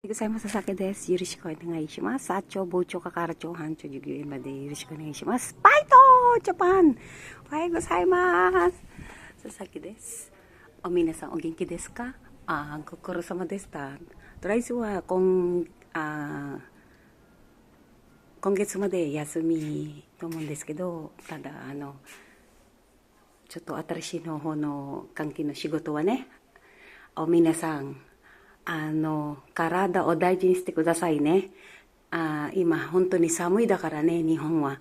ございます。さけです。よろしくお願いします。あちょ、ぼうちょ、かからちょ、はんちょ、じゅぎゅうまでよろしくお願いします。バイトジャパンおはようございます。佐々木です。皆さんお元気ですか？ご苦労様でした。とりあえずは今月まで休みと思うんですけど、ただちょっと新しいの方の関係の仕事はね、皆さん体を大事にしてくださいね。今、本当に寒いだからね、日本は。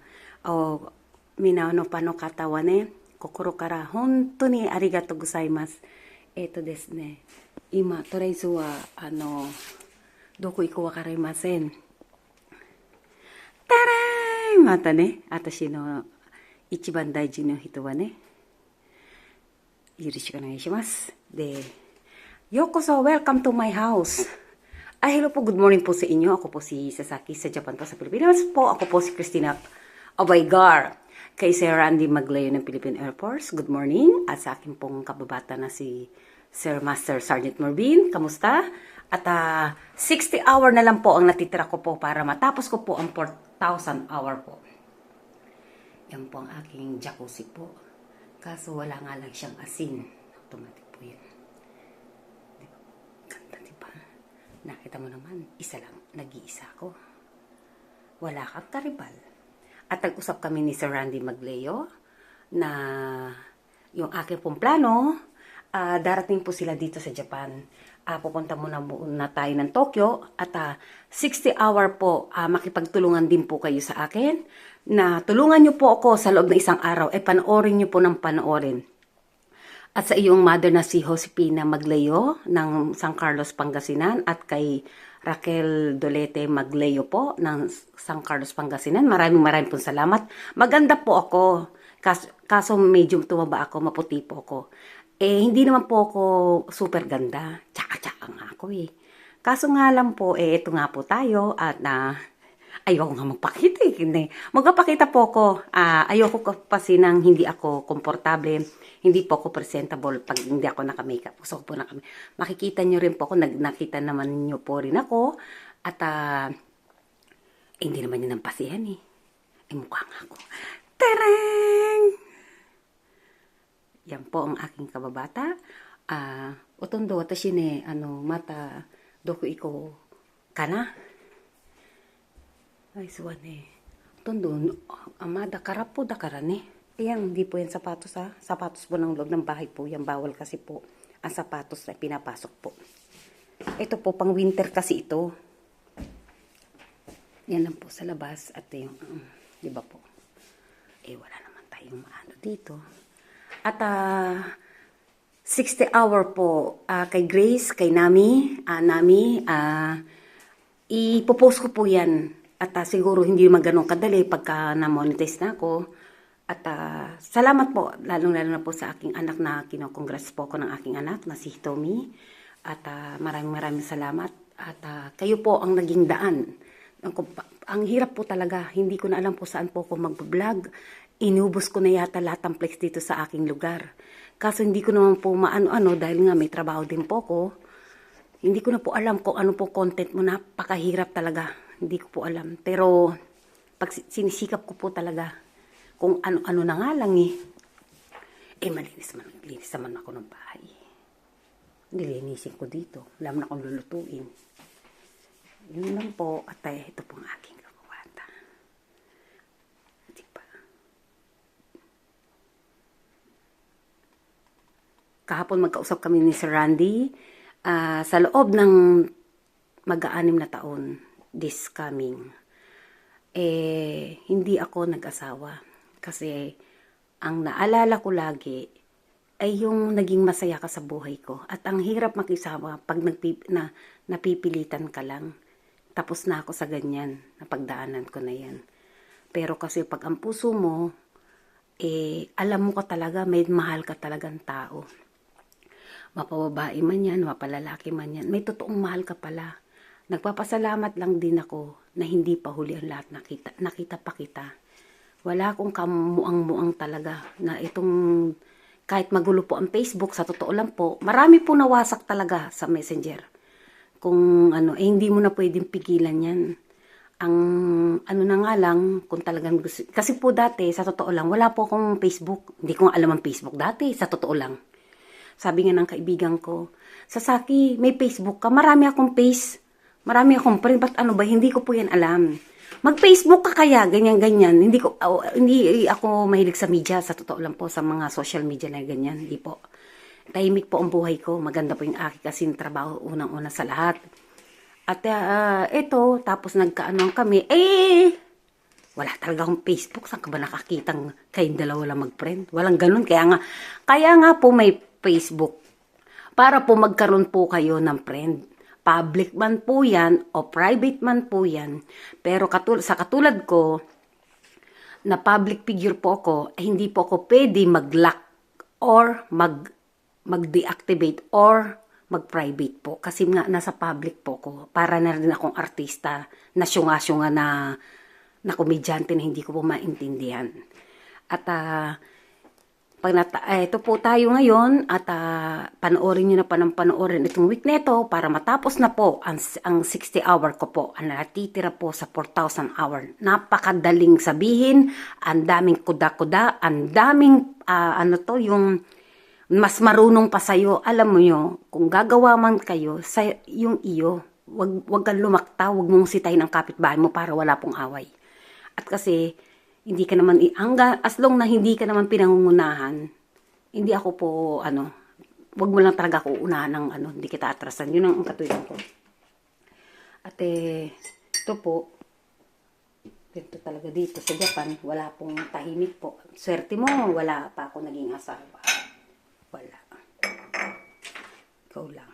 みんなの方はね、心から本当にありがとうございます。ですね、今、とりあえずは、どこ行くかわかりません。たらーんまたね、私の一番大事な人はね、よろしくお願いします。で、Yokoso, welcome to my house. Hello po, good morning po sa inyo. Ako po si Sasaki sa Japan po sa Pilipinas po. Ako po si Christina Obaygar. Kay Sir Randy Maglayo ng Philippine Air Force. Good morning. At sa akin pong kababata na si Sir Master Sergeant Morbin. Kamusta? At 60 hour na lang po ang natitira ko po para matapos ko po ang 4,000 hour po. Yan po ang aking jacuzzi po. Kaso wala nga lang siyang asin. Automatic po yan. Nakita mo naman, isa lang, nag-iisa ko. Wala kang karibal. At nag-usap kami ni Sir Randy Magleo na yung aking pong plano, darating po sila dito sa Japan. Pupunta muna tayo ng Tokyo at 60 hour po, makipagtulungan din po kayo sa akin na tulungan nyo po ako sa loob ng isang araw, panoorin nyo po ng panoorin. At sa iyong mother na si Josepina Magleo ng San Carlos, Pangasinan at kay Raquel Dolete Magleo po ng San Carlos, Pangasinan. Maraming pong salamat. Maganda po ako. Kaso medyo tumaba ako, maputi po ako. Hindi naman po ako super ganda. Tsaka nga ako eh. Kaso nga lang po, ito nga po tayo at ayoko nga magpakita eh. Magpapakita po ako. Ayoko kasi nang hindi ako komportable. Hindi po ako presentable pag hindi ako naka-makeup. Gusto ko po naka-makeup. Makikita nyo rin po ako. Nakita naman nyo po rin ako. At hindi naman yun ang pasihan eh. Mukha nga ako. Tarang! Yan po ang aking kababata. Otondo, watashi ne, mata, doko iko, kana? Ay, suwa ne. Otondo, amada karapo da kara ne. Ayan, hindi po yan sapatos ha. Sapatos po ng loob ng bahay po. Yan bawal kasi po ang sapatos na pinapasok po. Ito po, pang winter kasi ito. Yan lang po sa labas. At yung, di ba po? Wala naman tayong maano dito. At 60 hour po kay Grace, kay Nami. Ipopost ko po yan. At siguro hindi man ganun kadali pagka na-monetize na ako. At salamat po, lalong-lalo na po sa aking anak na kinocongrats po ko ng aking anak na si Hitomi. At maraming salamat. At kayo po ang naging daan. Ang hirap po talaga, hindi ko na alam po saan po ako mag-vlog. Inubos ko na yata lahat ng flex dito sa aking lugar. Kaso hindi ko naman po maano-ano dahil nga may trabaho din po ko. Hindi ko na po alam kung ano po content mo, napakahirap talaga. Hindi ko po alam. Pero pag sinisikap ko po talaga, kung ano-ano na nga lang eh. Malinis naman ako ng bahay. Nilinisin ko dito. Alam na akong lulutuin. Yun lang po. At ito po ang aking kababata. Diba? Kahapon magkausap kami ni Sir Randy. Sa loob ng mag-aanim na taon, this coming, hindi ako nag-asawa. Kasi ang naalala ko lagi ay yung naging masaya ka sa buhay ko. At ang hirap makisama pag napipilitan ka lang. Tapos na ako sa ganyan. Napagdaanan ko na yan. Pero kasi pag ang puso mo, alam mo ka talaga, may mahal ka talagang tao. Mapababae man yan, mapalalaki man yan. May totoong mahal ka pala. Nagpapasalamat lang din ako na hindi pa huli ang lahat. Nakita pa kita. Wala akong kamuang-muang talaga na itong kahit magulo po ang Facebook, sa totoo lang po, marami po nawasak talaga sa Messenger. Kung ano, hindi mo na pwedeng pigilan yan. Ang ano na nga lang, kung talagang gusto. Kasi po dati, sa totoo lang, wala po akong Facebook. Hindi ko nga alam ang Facebook dati, sa totoo lang. Sabi nga ng kaibigan ko, Sasaki, may Facebook ka? Marami akong face. Marami akong friend. Ba't ano ba? Hindi ko po yan alam. Mag-Facebook ka kaya, ganyan-ganyan. Hindi ako mahilig sa media, sa totoo lang po, sa mga social media na ganyan. Hindi po. Tahimik po ang buhay ko. Maganda po yung aking kasing trabaho, unang-una sa lahat. At ito, tapos nagkaano kami, wala talaga akong Facebook. Saan ka ba nakakitang kayong dalawa lang mag-friend? Walang ganun. Kaya nga po may Facebook. Para po magkaroon po kayo ng friend. Public man po yan o private man po yan. Pero sa katulad ko, na public figure po ako, hindi po ako pwede mag-lock or mag-deactivate or mag-private po. Kasi nga nasa public po ko. Para na rin akong artista na syunga-syunga na komedyante na hindi ko po maintindihan. At ito po tayo ngayon at panoorin nyo na pa ng panoorin itong week na ito para matapos na po ang 60 hour ko po. Ang natitira po sa 4,000 hour. Napakadaling sabihin, ang daming kuda-kuda, ang daming yung mas marunong pa sa'yo. Alam mo nyo, kung gagawa man kayo, yung iyo, wag kang lumakta, wag mong sitahin ang kapitbahay mo para wala pong away. At kasi, hindi ka naman, as long na hindi ka naman pinangungunahan, hindi ako po, wag mo lang talaga ako unahan ng, hindi kita atrasan. Yun ang katuyan ko. At ito po, ganito talaga dito sa Japan, wala pong tahimik po. Swerte mo, wala pa ako naging asawa. Wala. Ikaw lang.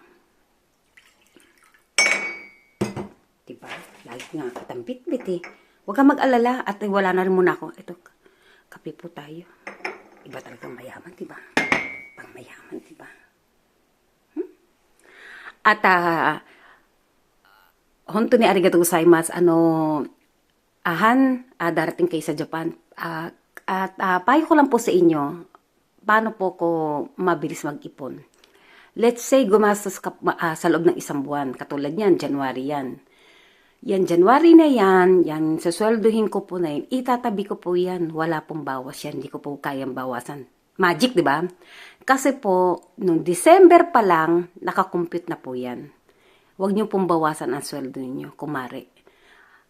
Diba? Lagi nga kitang bit-bit eh. Huwag kang mag-alala at wala na rin muna ako. Ito, kape po tayo. Iba talagang mayaman, diba? Pang mayaman, diba? At, honto ni arigatou gozaimasu, darating kayo sa Japan. Payo ko lang po sa inyo, paano po ko mabilis mag-ipon. Let's say, gumastos ka sa loob ng isang buwan. Katulad yan, January yan. Yan, January na yan, sasweldohin ko po na yun, itatabi ko po yan, wala pong bawas yan, hindi ko po kayang bawasan. Magic, di ba? Kasi po, nung December pa lang, nakakompute na po yan. Huwag niyo pong bawasan ang sweldo niyo, kumare.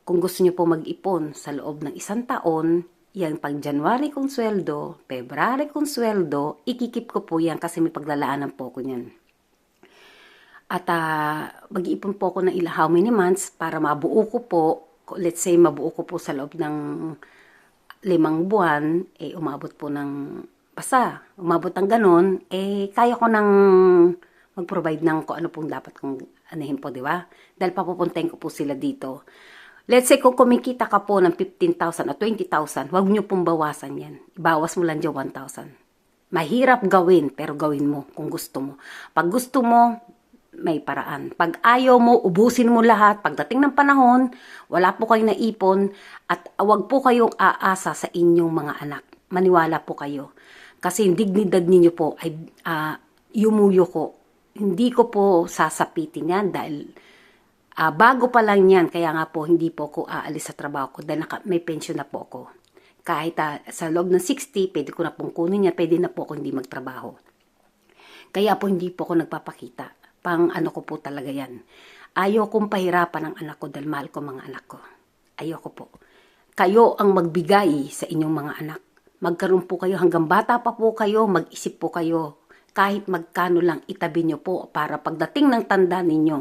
Kung gusto niyo po mag-ipon sa loob ng isang taon, yan pang January kong sweldo, February kong sweldo, ikikip ko po yan kasi may paglalaanan po ko niyan. At mag-iipon po ako ng how many months para mabuo ko po, let's say mabuo ko po sa loob ng 5 buwan, umabot po ng umabot ng ganun, kaya ko nang mag-provide ng kung ano pong dapat kong anahin po, di ba? Dahil papupuntahin ko po sila dito. Let's say kung kumikita ka po ng 15,000 o 20,000, huwag nyo pong bawasan yan. Ibawas mo lang dyan 1,000. Mahirap gawin, pero gawin mo kung gusto mo. Pag gusto mo, may paraan. Pag ayaw mo, ubusin mo lahat. Pagdating ng panahon, wala po kayong naipon at wag po kayong aasa sa inyong mga anak. Maniwala po kayo. Kasi yung dignidad ninyo po ay yumuyo ko. Hindi ko po sasapitin yan dahil bago pa lang yan. Kaya nga po, hindi po ako aalis sa trabaho ko dahil may pension na po ako. Kahit sa loob ng 60, pwede ko na pong kunin yan. Pwede na po ako hindi magtrabaho. Kaya po hindi po ako nagpapakita. Pang ko po talaga yan. Ayaw kong pahirapan ang anak ko dahil mahal ko mga anak ko. Ayaw ko po. Kayo ang magbigay sa inyong mga anak. Magkaroon po kayo hanggang bata pa po kayo, mag-isip po kayo. Kahit magkano lang itabi nyo po para pagdating ng tanda ninyo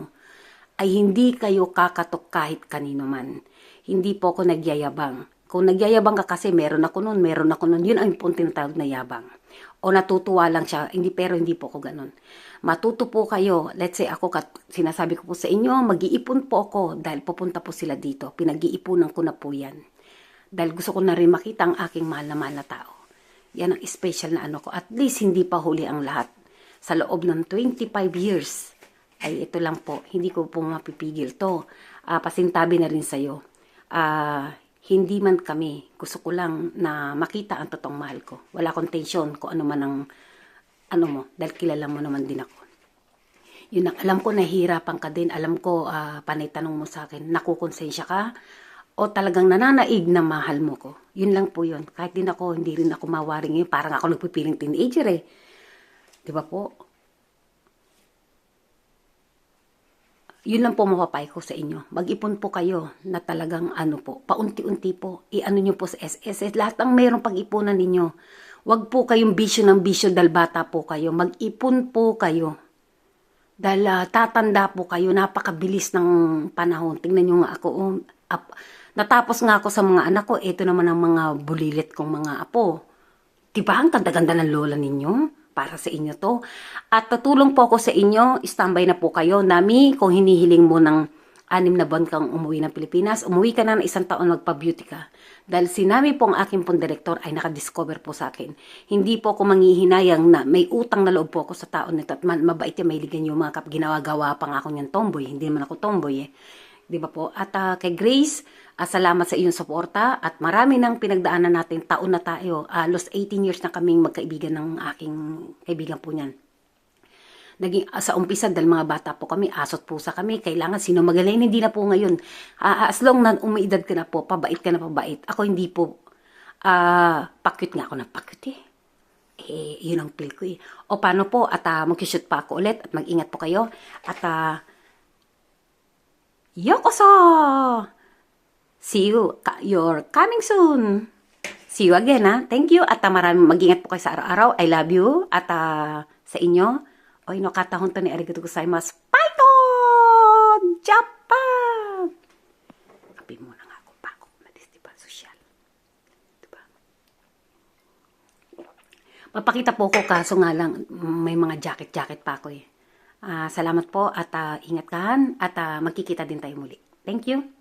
ay hindi kayo kakatok kahit kanino man. Hindi po ako nagyayabang. Kung nagyayabang ka kasi meron ako nun. Yun ang tinatawag na yabang. O natutuwa lang siya, pero hindi po ako ganun. Matuto po kayo, let's say ako, sinasabi ko po sa inyo, mag-iipon po ako dahil pupunta po sila dito. Pinag-iipunan ko na po yan. Dahil gusto ko na rin makita ang aking mahal na tao. Yan ang special na ko. At least hindi pa huli ang lahat. Sa loob ng 25 years, ay ito lang po, hindi ko po mapipigil to. Pasintabi na rin sa'yo. Hindi man kami, gusto ko lang na makita ang totoong mahal ko. Wala akong tensyon kung ano man ang mo, dahil kilala mo naman din ako. Yun ang alam ko, nahihirapan ka din. Alam ko, panay tanong mo sa akin, nakukonsensya ka o talagang nananaig na mahal mo ko. Yun lang po yun. Kahit din ako, hindi rin ako mawaring ngayon. Parang ako nagpipiling teenager eh. Di ba po? Yun lang po mapapay ko sa inyo. Mag-ipon po kayo na talagang ano po, paunti-unti po. I-ano nyo po sa SSS. Lahat ng mayroong pag-ipunan ninyo. Huwag po kayong bisyo ng bisyo dahil bata po kayo. Mag-ipon po kayo. Dahil tatanda po kayo, napakabilis ng panahon. Tingnan nyo nga ako, natapos nga ako sa mga anak ko, ito naman ang mga bulilit kong mga apo. Diba ang ganda-ganda ng lola ninyo? Para sa inyo to. At tutulong po ako sa inyo, standby na po kayo. Nami, kung hinihiling mo ng 6 na buwan kang umuwi ng Pilipinas, umuwi ka na ng 1 taon, magpa-beauty ka. Dahil si Nami po ang aking pong direktor ay nakadiscover po sa akin. Hindi po ako manghihinayang na may utang na loob po ako sa taon nito at mabait yan, mailigan yung mga ginawa-gawa pa nga ako niyan tomboy. Hindi naman ako tomboy eh. Di ba po? At kay Grace, salamat sa iyong suporta at marami nang pinagdaanan natin, taon na tayo. Los 18 years na kaming magkaibigan ng aking kaibigan po niyan. Naging sa umpisa dahil mga bata po kami, asot pusa kami, kailangan sino magaling, hindi na po ngayon. As long na umiidad ka na po, pabait ka na pabait. Ako hindi po, pakyut nga ako ng pakyut eh. Yun ang feel ko eh. O paano po, at mag-shoot pa ako ulit at mag-ingat po kayo. At yokoso! See you, you're coming soon. See you again ha. Thank you at maraming mag-ingat po kayo sa araw-araw. I love you. At sa inyo, oy no katahon to ni arigatou gozaimasu. Python! Japan! Kapi mo na nga ako pa ako madistipal social. Diba? Papakita po ko kaso nga lang may mga jacket pa ako eh. Salamat po at ingat ka at magkikita din tayo muli. Thank you.